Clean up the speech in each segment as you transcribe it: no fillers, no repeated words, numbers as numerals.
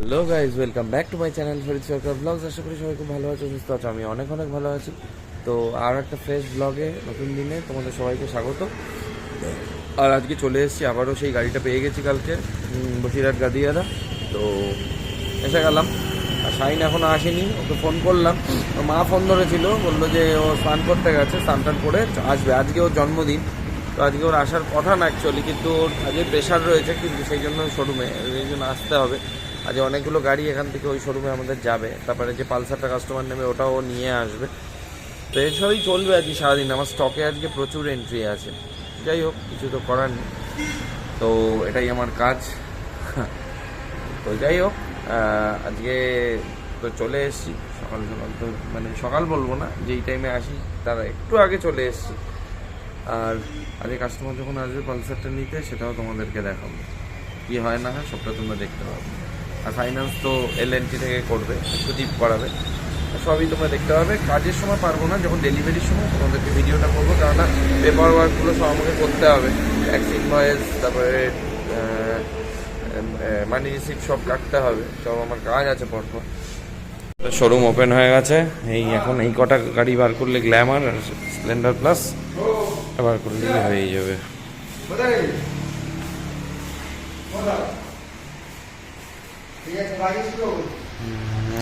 Hello guys, welcome back to my channel Farid Sarkar blogs. আশা করি সবাই খুব ভালো আছো, সুস্থ আছো। আমি অনেক ভালো আছি। তো আর একটা ফ্রেশ ব্লগে নতুন দিনে তোমাদের সবাইকে স্বাগত। আর আজকে চলে এসেছি, আবারও সেই গাড়িটা পেয়ে গেছি কালকে বসিরহাট গাদিয়ারা। তো এসে গেলাম। আর শাইন এখনও আসেনি, ওকে ফোন করলাম। ওর মা ফোন ধরেছিল, বললো যে ও স্নান করতে গেছে, স্নান টান করে আসবে। আজকে ওর জন্মদিন, তো আজকে ওর আসার কথা না অ্যাকচুয়ালি, কিন্তু ওর আজকে প্রেশার রয়েছে, কিন্তু সেই জন্য শোরুমে এই জন্য আসতে হবে। আজ অনেকগুলো গাড়ি এখান থেকে ওই শোরুমে আমাদের যাবে। তারপরে যে পালসারটা কাস্টমার নেবে ওটাও নিয়ে আসবে। তো এসবই চলবে আজকে সারাদিন। আমার স্টকে আজকে প্রচুর এন্ট্রি আছে। যাই হোক, কিছু তো করার নেই, তো এটাই আমার কাজ। তো যাই হোক, আজকে তো চলে এসেছি সকাল সকাল। তো মানে সকাল বলবো না, যেই টাইমে আসি তার একটু আগে চলে এসেছি। আর আজকে কাস্টমার যখন আসবে পালসারটা নিতে, সেটাও তোমাদেরকে দেখাবো। কী হয় না হয় সবটা তোমরা দেখতে পাবে। আর ফাইন্যান্স তো এলএনটি থেকে করবে, সুদীপ করাবে, সবই তোমরা দেখতে পাবে। কাজের সময় পারবো না, যখন ডেলিভারির সময় তোমাদেরকে ভিডিওটা করবো, কেননা পেপার ওয়ার্কগুলো সব আমাকে করতে হবে। ট্যাক্স ইনভয়েস, তারপরে মানি রিসিপ্ট সব কাটতে হবে, সব আমার কাজ আছে পরপর। শোরুম ওপেন হয়ে গেছে। এই এখন এই কটা গাড়ি বার করলে, গ্ল্যামার আর স্প্লেন্ডার প্লাস বার করলেই হয়ে যাবে।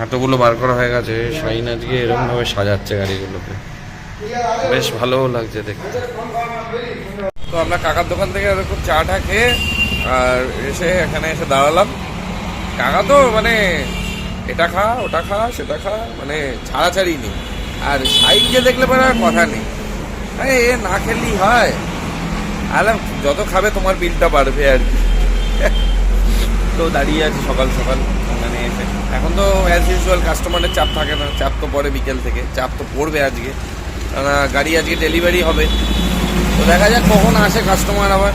এতগুলো বার করা হয়ে গেছে। শাইন আজকে এরকম ভাবে সাজাচ্ছে গাড়িগুলোকে, বেশ ভালোও লাগছে দেখতে। তো আমরা কাকার দোকান থেকে এরকম চাটা খেয়ে আর এখানে এসে দাঁড়ালাম। কাকা তো মানে এটা খা, ওটা খা, সেটা খা, মানে ছাড়াছাড়ি নেই। আর শাইনকে দেখলে পরে আর কথা নেই, এ না খেললেই হয়। আলাম যত খাবে তোমার বিলটা বাড়বে আর কি। তো দাঁড়িয়ে আছি সকাল সকাল মানে এসে। এখন তো অ্যাজ ইউজুয়াল কাস্টমারের চাপ থাকে না, চাপ তো পরে বিকেল থেকে, চাপ তো পড়বে আজকে, কেননা গাড়ি আজকে ডেলিভারি হবে। তো দেখা যাক কখন আসে কাস্টমার, আবার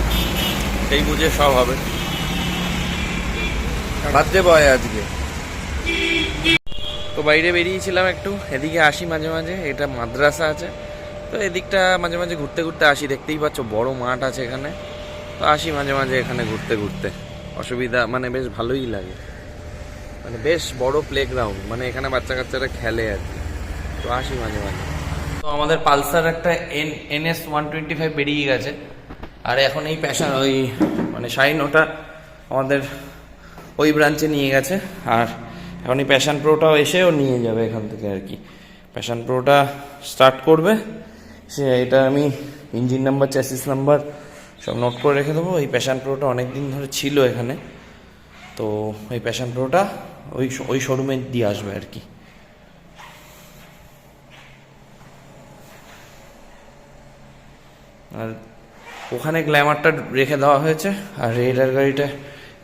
সেই বুঝে সব হবে। বার্থডে বয় আজকে। তো বাইরে বেরিয়েছিলাম একটু, এদিকে আসি মাঝে মাঝে, এটা মাদ্রাসা আছে, তো এদিকটা মাঝে মাঝে ঘুরতে ঘুরতে আসি। দেখতেই পাচ্ছ বড় মাঠ আছে এখানে, তো আসি মাঝে মাঝে এখানে ঘুরতে ঘুরতে। অসুবিধা মানে বেশ ভালোই লাগে, মানে বেশ বড় প্লেগ্রাউন্ড, মানে এখানে বাচ্চা কাচ্চারা খেলে আর কি। তো আসি মাঝে মাঝে। তো আমাদের পালসার একটা NS 125 বেরিয়ে গেছে। আর এখন এই প্যাশন ওই মানে শাইন ওটা আমাদের ওই ব্রাঞ্চে নিয়ে গেছে। আর এখন এই প্যাশন প্রোটাও এসেও নিয়ে যাবে এখান থেকে আর কি। প্যাশন প্রোটা স্টার্ট করবে সে, এটা আমি ইঞ্জিন নাম্বার, চ্যাসিস নাম্বার সব নোট করে রেখে দেবো। এই প্যাশন প্রোটা অনেক দিন ধরে ছিল এখানে, তো এই প্যাশন প্রোটা ওই শোরুমে দিয়ে আসবে আর কি। আর ওখানে গ্ল্যামারটা রেখে দেওয়া হয়েছে, আর রেডার গাড়িটা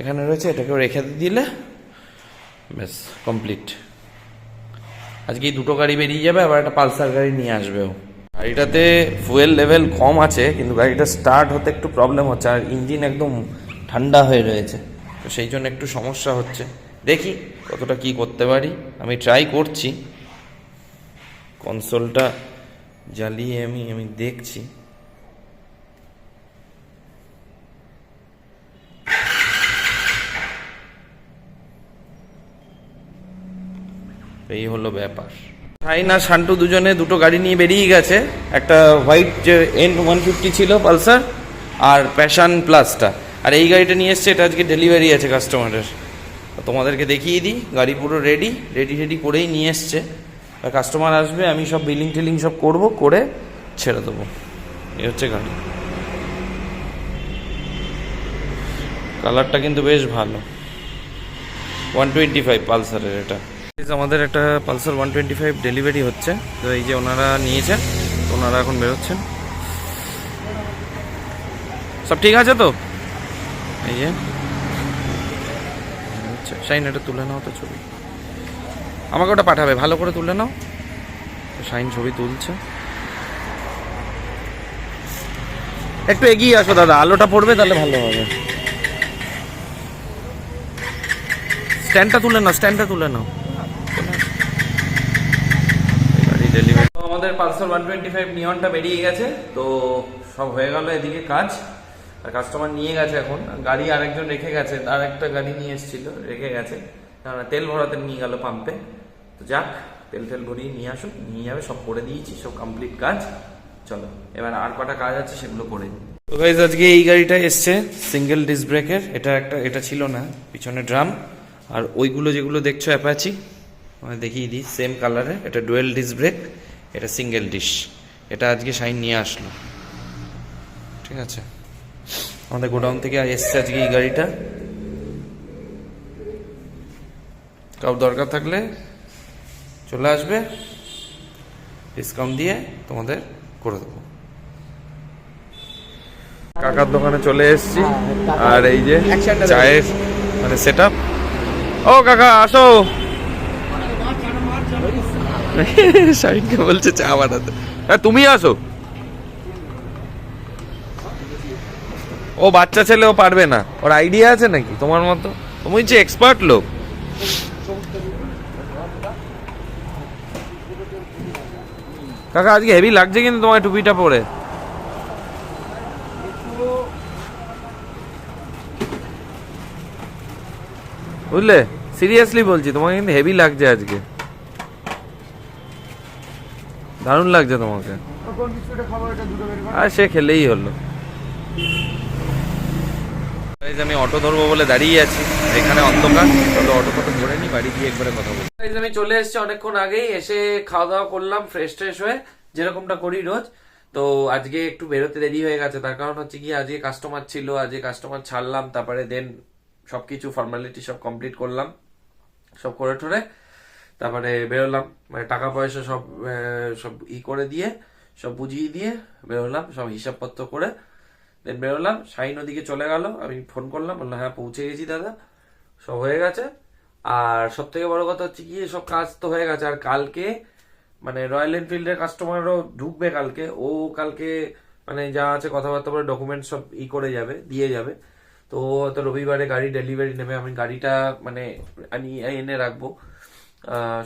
এখানে রয়েছে, এটাকেও রেখে দিলে ব্যাস কমপ্লিট। আজকে এই দুটো গাড়ি বেরিয়ে যাবে, আবার একটা পালসার গাড়ি নিয়ে আসবেও। গাড়িটাতে ফুয়েল লেভেল কম আছে, কিন্তু গাড়িটা স্টার্ট হতে একটু প্রবলেম হচ্ছে, আর ইঞ্জিন একদম ঠান্ডা হয়ে রয়েছে, তো সেই জন্য একটু সমস্যা হচ্ছে। দেখি কতটা কি করতে পারি, আমি ট্রাই করছি। কনসোলটা জ্বালিয়ে আমি দেখছি। এই হলো ব্যাপার। শাইন আর শান্টু দুজনে দুটো গাড়ি নিয়ে বেরিয়ে গেছে। একটা হোয়াইট যে N150 ছিল পালসার, আর প্যাশন প্লাসটা। আর এই গাড়িটা নিয়ে এসছে, এটা আজকে ডেলিভারি আছে কাস্টমারের। তোমাদেরকে দেখিয়ে দিই, গাড়ি পুরো রেডি করেই নিয়ে এসছে। আর কাস্টমার আসবে, আমি সব বিলিং টিলিং সব করবো, করে ছেড়ে দেবো। এই হচ্ছে গাড়ি। কালারটা কিন্তু বেশ ভালো। 125 পালসারের এটা। আমাদের একটা পালসার 125 ডেলিভারি হচ্ছে। তো এই যে ওনারা নিয়েছেন, ওনারা এখন বেরোচ্ছেন। সব ঠিক আছে তো? এই যে শাইন, এটা তুলে নাও তো ছবি, আমাকে ওটা পাঠাবে, ভালো করে তুলে নাও। শাইন ছবি তুলছে। একটু এগিয়ে আসো দাদা, আলোটা পড়বে তাহলে ভালো হবে। স্ট্যান্ডটা তুলে নাও। আমাদের পালসার 125 নিয়নটা বেরিয়ে গেছে, তো সব হয়ে গেল এদিকে কাজ। আর কাস্টমার নিয়ে গেছে, এখন গাড়ি আরেকজন রেখে গেছে, আর একটা গাড়ি নিয়ে এসেছিল রেখে গেছে। কারণ তেল ভরাতে নিয়ে গেল পাম্পে। তো যাক, তেল ভরিয়ে নিয়ে আসুন, নিয়ে যাবে, সব করে দিয়েছি, সব কমপ্লিট কাজ। চলো এবার আর কটা কাজ আছে সেগুলো করে নিই। তো গাইজ আজকে এই গাড়িটা এসছে সিঙ্গেল ডিস্ক ব্রেকের, এটা ছিল না, পিছনে ড্রাম। আর ওইগুলো যেগুলো দেখছো অ্যাপাচি, দেখিয়ে দিই, সেম কালারে, এটা ডুয়েল ডিস্ক ব্রেক, এটা সিঙ্গেল ডিস্ক। এটা আজকে শাইন নিয়ে আসলো, ঠিক আছে। আমাদের গোডাউন থেকে এসছে আজকে এই গাড়িটা। কাউ দরকার থাকলে চলে আসবে, ডিসকাউন্ট দিয়ে তোমাদের করে দেবো। কাকার দোকানে চলে এসেছি, আর এই যে চায়ের মানে সেট আপ। ও কাকা আসো, শাইনকে বলছে চা বানাতে। হ্যাঁ তুমি আসো, ও বাচ্চা ছেলে, ও পারবে না, ওর আইডিয়া আছে নাকি তোমার মতো? তুমি হচ্ছে এক্সপার্ট লোক। কাকা আজকে হেভি লাগছে কিন্তু তোমার টুপিটা পরে। বুঝলে, সিরিয়াসলি বলছি, তোমাকে কিন্তু হেভি লাগছে আজকে, দারুণ লাগছে তোমাকে। আর সে খেলেই হলো। আমি অটো ধরবো বলে দাঁড়িয়ে আছি, এখানে অন্ধকার, চলো অটো ফটো ধরে নি, বাড়ি গিয়ে একবারে কথা বলি। আমি চলে এসেছি অনেকক্ষণ আগেই, এসে খাওয়া দাওয়া করলাম, ফ্রেশ হয়ে যেরকমটা করি রোজ। তো আজকে একটু বেরোতে দেরি হয়ে গেছে, তার কারণ হচ্ছে কি আজকে কাস্টমার ছিল, আজকে কাস্টমার ছাড়লাম, তারপরে দেন সবকিছু ফর্মালিটি সব কমপ্লিট করলাম, সব করে ঠোরে তারপরে বেরোলাম, মানে টাকা পয়সা সব সব করে দিয়ে, সব বুঝিয়ে দিয়ে বেরোলাম, সব হিসাবপত্র করে দেন বেরোলাম। শাইন ওদিকে চলে গেল, আমি ফোন করলাম, বললাম হ্যাঁ পৌঁছে গেছি দাদা, সব হয়ে গেছে। আর সব থেকে বড় কথা হচ্ছে কি, সব কাজ তো হয়ে গেছে। আর কালকে মানে রয়্যাল এনফিল্ডের কাস্টমারও ঢুকবে কালকে, ও কালকে মানে যা আছে কথাবার্তা বলে ডকুমেন্ট সব করে যাবে, দিয়ে যাবে। তো তো রবিবারে গাড়ি ডেলিভারি নেবে, আমি গাড়িটা মানে এনে রাখবো।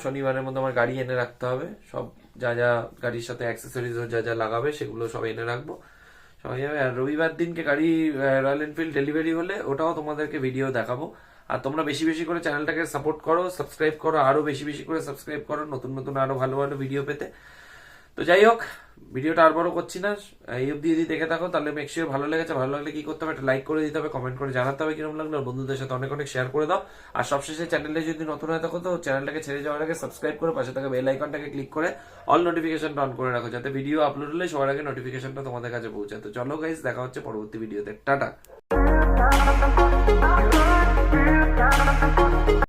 শনিবারের মধ্যে আমার গাড়ি এনে রাখতে হবে, সব যা যা গাড়ির সাথে অ্যাক্সেসরিজ যা যা লাগাবে সেগুলো সব এনে রাখবো, সবাই যাবে। আর রবিবার দিনকে গাড়ি রয়্যাল এনফিল্ড ডেলিভারি হলে ওটাও তোমাদেরকে ভিডিও দেখাবো। আর তোমরা বেশি বেশি করে চ্যানেলটাকে সাপোর্ট করো, সাবস্ক্রাইব করো, আরো বেশি বেশি করে সাবস্ক্রাইব করো নতুন নতুন আরো ভালো ভালো ভিডিও পেতে। তো যাই হোক, ভিডিওটা আর বড় করছি না, এই অব্দি যদি দেখে থাকো তাহলে মেক শিওর ভালো লেগেছে। ভালো লাগলে কি করতে হবে, একটা লাইক করে দিতে হবে, কমেন্ট করে জানাতে হবে কিরকম লাগলো, বন্ধুদের সাথে অনেক অনেক শেয়ার করে দাও। আর সবশেষে চ্যানেলে যদি নতুন হয়ে থাকো তো চ্যানেলটাকে ছেড়ে যাওয়ার আগে সাবস্ক্রাইব করে পাশে থাকা বেল আইকনটাকে ক্লিক করে অল নোটিফিকেশনটা অন করে রাখো, যাতে ভিডিও আপলোড হলে সবার আগে নোটিফিকেশনটা তোমাদের কাছে পৌঁছায়। তো চলো গাইস, দেখা হচ্ছে পরবর্তী ভিডিওতে, টাটা।